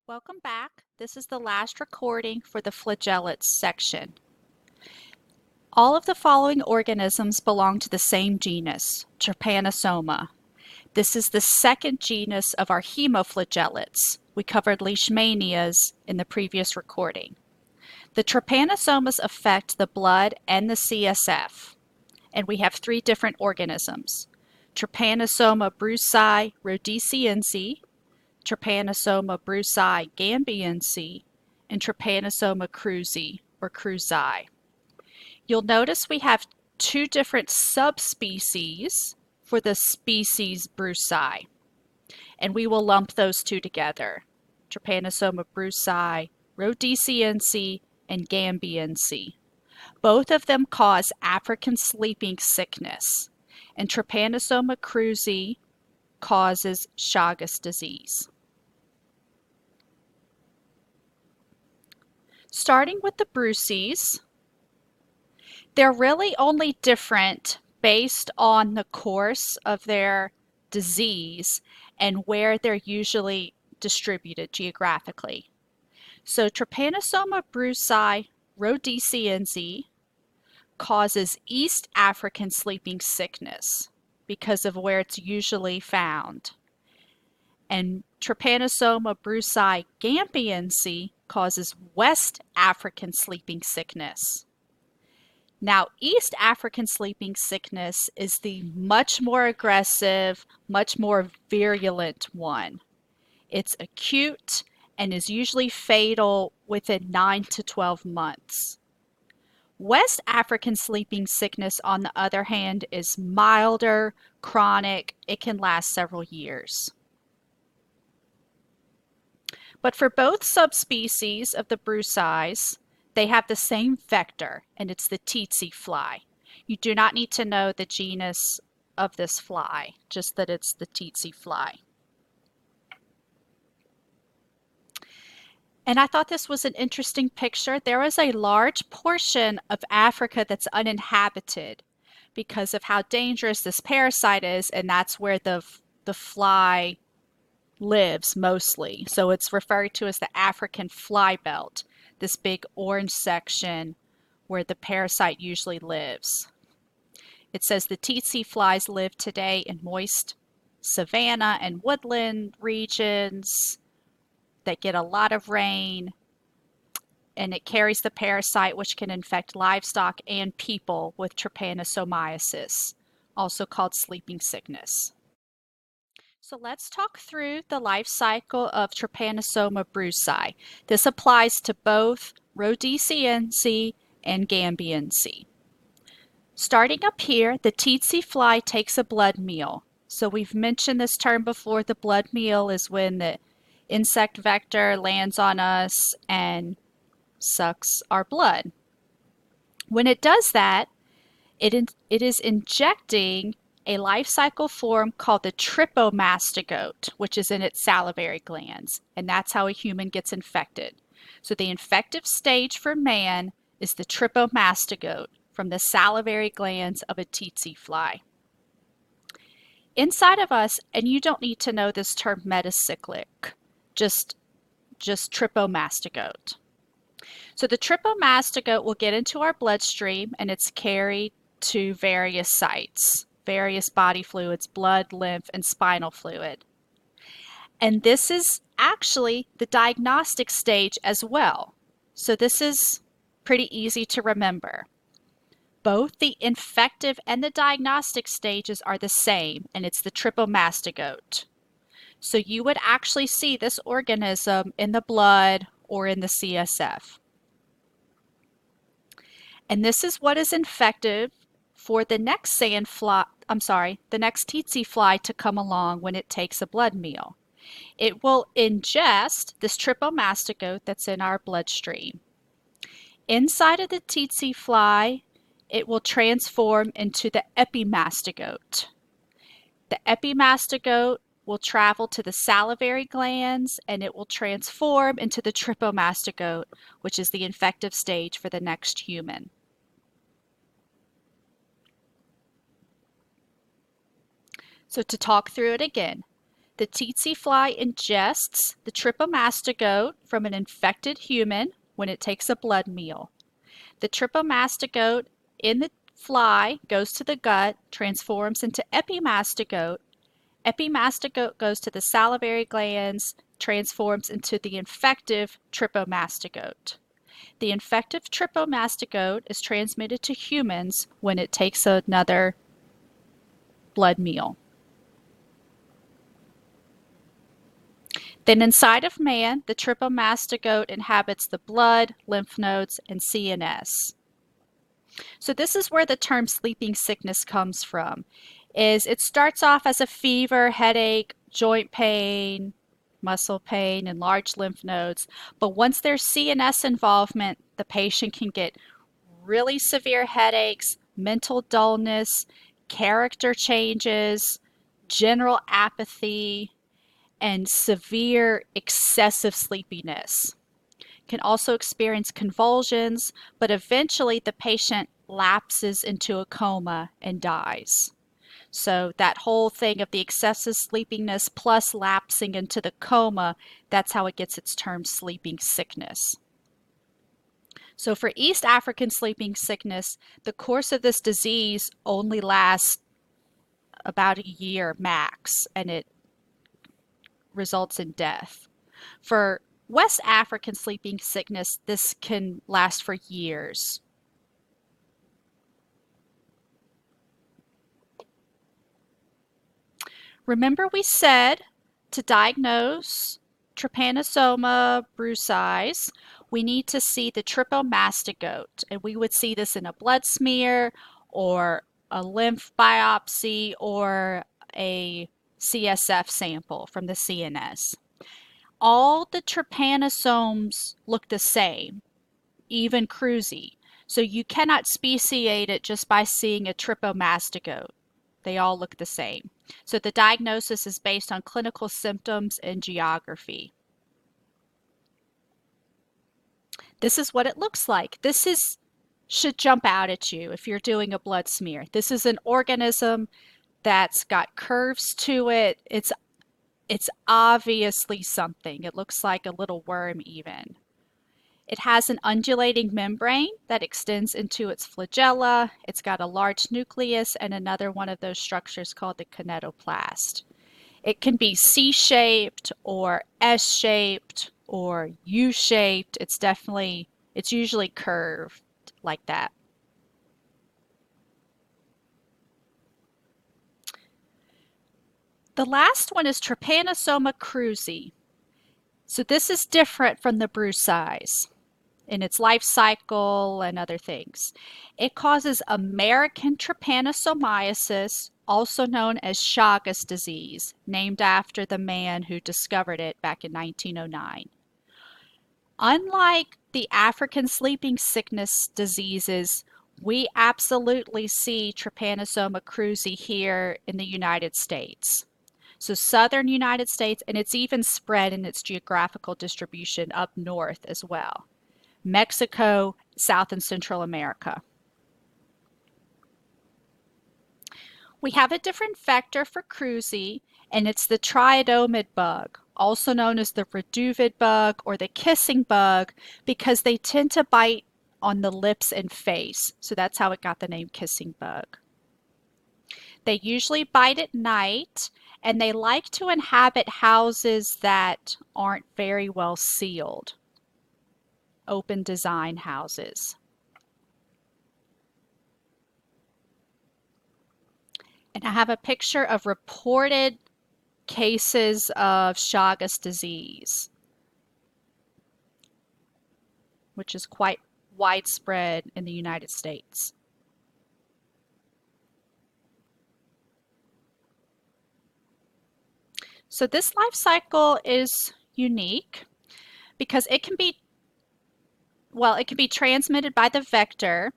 Welcome back. This is the last recording for the Flagellates section. All of the following organisms belong to the same genus, Trypanosoma. This is the second genus of our hemoflagellates. We covered leishmanias in the previous recording. The trypanosomas affect the blood and the CSF, and we have three different organisms: Trypanosoma brucei rhodesiense, Trypanosoma brucei gambiense, and Trypanosoma cruzi or cruzi. You'll notice we have two different subspecies for the species brucei, and we will lump those two together: Trypanosoma brucei rhodesiense and gambiense. Both of them cause African sleeping sickness, and Trypanosoma cruzi causes Chagas disease. Starting with the bruceys, they're really only different based on the course of their disease and where they're usually distributed geographically. So Trypanosoma brucei rhodesiense causes East African sleeping sickness because of where it's usually found. And Trypanosoma brucei gambiense causes West African sleeping sickness. Now, East African sleeping sickness is the much more aggressive, much more virulent one. It's acute and is usually fatal within 9 to 12 months. West African sleeping sickness, on the other hand, is milder, chronic. It can last several years. But for both subspecies of the bruceis, they have the same vector, and it's the tsetse fly. You do not need to know the genus of this fly, just that it's the tsetse fly. And I thought this was an interesting picture. There is a large portion of Africa that's uninhabited because of how dangerous this parasite is, and that's where the fly lives mostly. So it's referred to as the African fly belt, this big orange section where the parasite usually lives. It says the tsetse flies live today in moist savanna and woodland regions that get a lot of rain, and it carries the parasite, which can infect livestock and people with trypanosomiasis, also called sleeping sickness. So let's talk through the life cycle of Trypanosoma brucei. This applies to both rhodesiense and gambiense. Starting up here, the tsetse fly takes a blood meal. So we've mentioned this term before. The blood meal is when the insect vector lands on us and sucks our blood. When it does that, it is injecting a life cycle form called the trypomastigote, which is in its salivary glands, and that's how a human gets infected. So the infective stage for man is the trypomastigote from the salivary glands of a tsetse fly. Inside of us, and you don't need to know this term metacyclic, just trypomastigote. So the trypomastigote will get into our bloodstream, and it's carried to various sites, various body fluids, blood, lymph, and spinal fluid. And this is actually the diagnostic stage as well. So this is pretty easy to remember. Both the infective and the diagnostic stages are the same, and it's the trypomastigote. So you would actually see this organism in the blood or in the CSF. And this is what is infective for the next the next tsetse fly to come along when it takes a blood meal. It will ingest this trypomastigote that's in our bloodstream. Inside of the tsetse fly, it will transform into the epimastigote. The epimastigote will travel to the salivary glands, and it will transform into the trypomastigote, which is the infective stage for the next human. So to talk through it again, The tsetse fly ingests the trypomastigote from an infected human when it takes a blood meal. The trypomastigote in the fly goes to the gut, transforms into epimastigote. Epimastigote goes to the salivary glands, transforms into the infective trypomastigote. The infective trypomastigote is transmitted to humans when it takes another blood meal. Then inside of man, the trypomastigote inhabits the blood, lymph nodes, and CNS. So this is where the term sleeping sickness comes from. It starts off as a fever, headache, joint pain, muscle pain, and large lymph nodes. But once there's CNS involvement, the patient can get really severe headaches, mental dullness, character changes, general apathy, and severe excessive sleepiness. Can also experience convulsions, but eventually the patient lapses into a coma and dies. So that whole thing of the excessive sleepiness plus lapsing into the coma, that's how it gets its term sleeping sickness. So for East African sleeping sickness, the course of this disease only lasts about a year max, and it results in death. For West African sleeping sickness, this can last for years. Remember we said to diagnose Trypanosoma brucei, we need to see the trypomastigote, and we would see this in a blood smear or a lymph biopsy or a CSF sample from the CNS. All the trypanosomes look the same, even cruzi. So you cannot speciate it just by seeing a trypomastigote. They all look the same. So the diagnosis is based on clinical symptoms and geography. This is what it looks like. Should jump out at you if you're doing a blood smear. This is an organism that's got curves to it. It's obviously something. It looks like a little worm even. It has an undulating membrane that extends into its flagella. It's got a large nucleus and another one of those structures called the kinetoplast. It can be C-shaped or S-shaped or U-shaped. It's usually curved like that. The last one is Trypanosoma cruzi. So this is different from the brucei in its life cycle and other things. It causes American trypanosomiasis, also known as Chagas disease, named after the man who discovered it back in 1909. Unlike the African sleeping sickness diseases, we absolutely see Trypanosoma cruzi here in the United States. So southern United States, and it's even spread in its geographical distribution up north as well. Mexico, South and Central America. We have a different vector for cruzi, and it's the triodomid bug, also known as the reduvid bug or the kissing bug, because they tend to bite on the lips and face. So that's how it got the name kissing bug. They usually bite at night, and they like to inhabit houses that aren't very well sealed, open design houses. And I have a picture of reported cases of Chagas disease, which is quite widespread in the United States. So this life cycle is unique because it can be transmitted by the vector,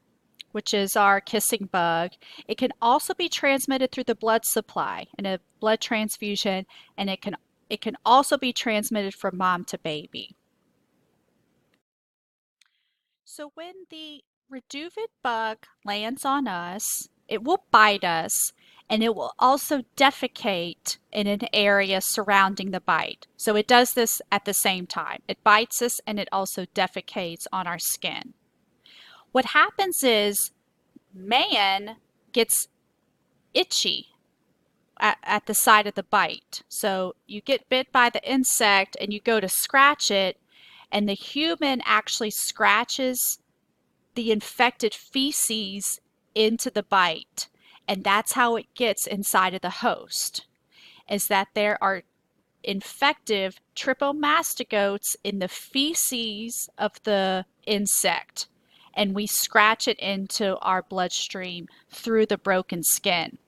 which is our kissing bug. It can also be transmitted through the blood supply in a blood transfusion, and it can also be transmitted from mom to baby. So when the reduvid bug lands on us, it will bite us, and it will also defecate in an area surrounding the bite. So it does this at the same time. It bites us and it also defecates on our skin. What happens is man gets itchy at the side of the bite. So you get bit by the insect and you go to scratch it, and the human actually scratches the infected feces into the bite. And that's how it gets inside of the host, is that there are infective tripomastigotes in the feces of the insect. And we scratch it into our bloodstream through the broken skin.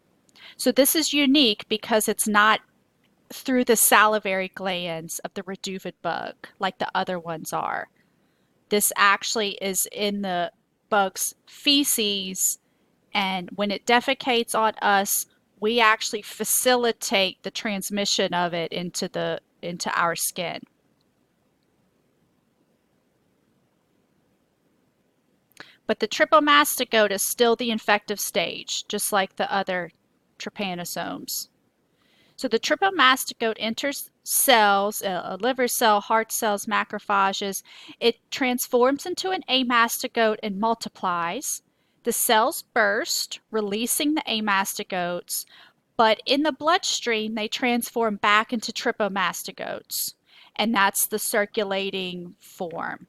So this is unique because it's not through the salivary glands of the reduvid bug like the other ones are. This actually is in the bug's feces, and when it defecates on us, we actually facilitate the transmission of it into our skin. But the tripomastigote is still the infective stage, just like the other trypanosomes. So the tripomastigote enters cells, a liver cell, heart cells, macrophages. It transforms into an amastigote and multiplies. The cells burst, releasing the amastigotes, but in the bloodstream, they transform back into tripomastigotes, and that's the circulating form.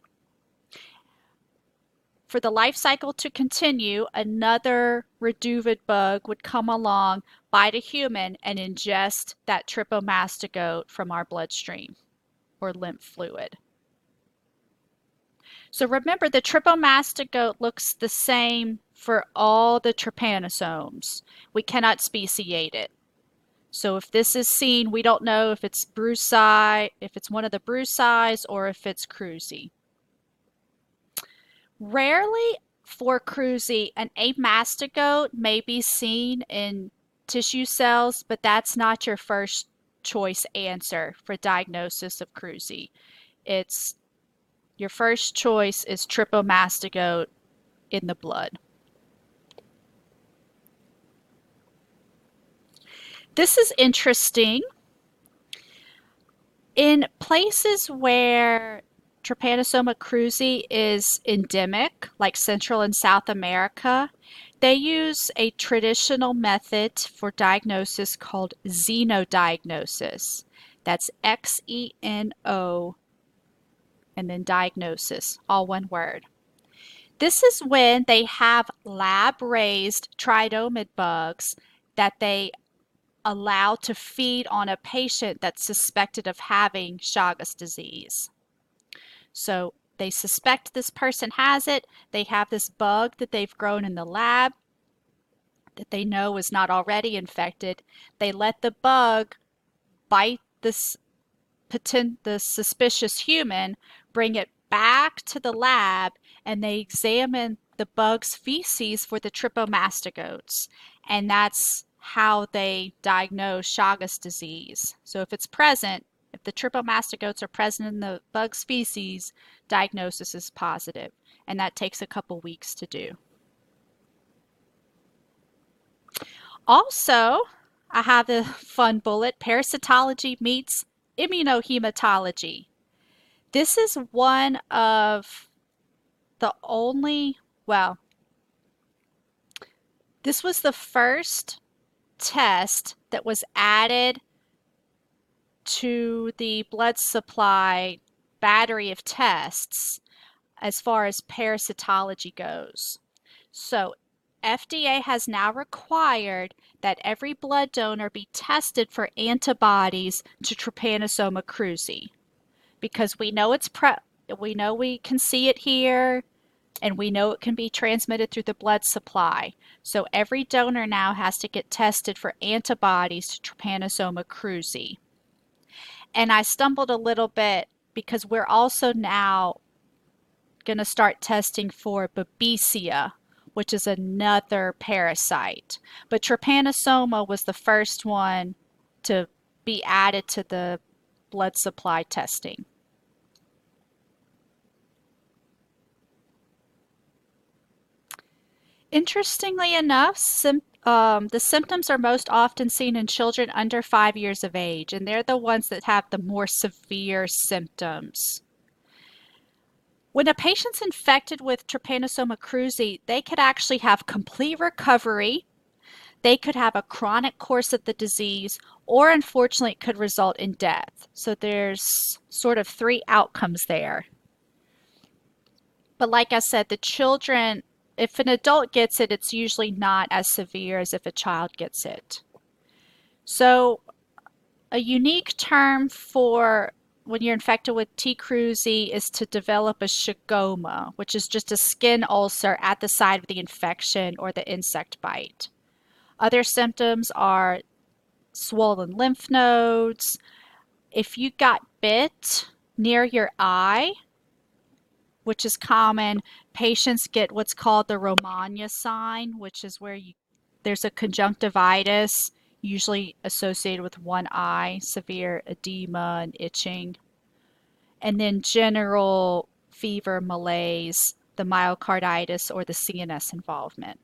For the life cycle to continue, another reduvid bug would come along, bite a human, and ingest that tripomastigote from our bloodstream or lymph fluid. So remember, the tripomastigote looks the same for all the trypanosomes. We cannot speciate it. So if this is seen, we don't know if it's brucei, if it's one of the bruceis, or if it's cruzi. Rarely for cruzi, an amastigote may be seen in tissue cells, but that's not your first choice answer for diagnosis of cruzi. It's your first choice is tripomastigote in the blood. This is interesting. In places where Trypanosoma cruzi is endemic, like Central and South America, they use a traditional method for diagnosis called xenodiagnosis. That's Xeno and then diagnosis, all one word. This is when they have lab-raised tridomid bugs that they allow to feed on a patient that's suspected of having Chagas disease. So they suspect this person has it. They have this bug that they've grown in the lab that they know is not already infected. They let the bug bite the suspicious human, bring it back to the lab, and they examine the bug's feces for the tripomastigotes. And that's how they diagnose Chagas disease. So if it's present, if the tripomastigotes are present in the bug's feces, diagnosis is positive, and that takes a couple weeks to do. Also, I have a fun bullet, parasitology meets immunohematology. This is one of the only, well, this was the first test that was added to the blood supply battery of tests as far as parasitology goes. So FDA has now required that every blood donor be tested for antibodies to Trypanosoma cruzi, because we know we know we can see it here, and we know it can be transmitted through the blood supply. So every donor now has to get tested for antibodies to Trypanosoma cruzi. And I stumbled a little bit because we're also now going to start testing for Babesia, which is another parasite. But Trypanosoma was the first one to be added to the blood supply testing. Interestingly enough, The symptoms are most often seen in children under 5 years of age, and they're the ones that have the more severe symptoms. When a patient's infected with Trypanosoma cruzi, they could actually have complete recovery, they could have a chronic course of the disease, or unfortunately, it could result in death. So there's sort of three outcomes there. But like I said, the children, if an adult gets it, it's usually not as severe as if a child gets it. So a unique term for when you're infected with T. cruzi is to develop a shigoma, which is just a skin ulcer at the site of the infection or the insect bite. Other symptoms are swollen lymph nodes. If you got bit near your eye, which is common, patients get what's called the Romagna sign, which is where there's a conjunctivitis, usually associated with one eye, severe edema and itching, and then general fever, malaise, the myocarditis, or the CNS involvement.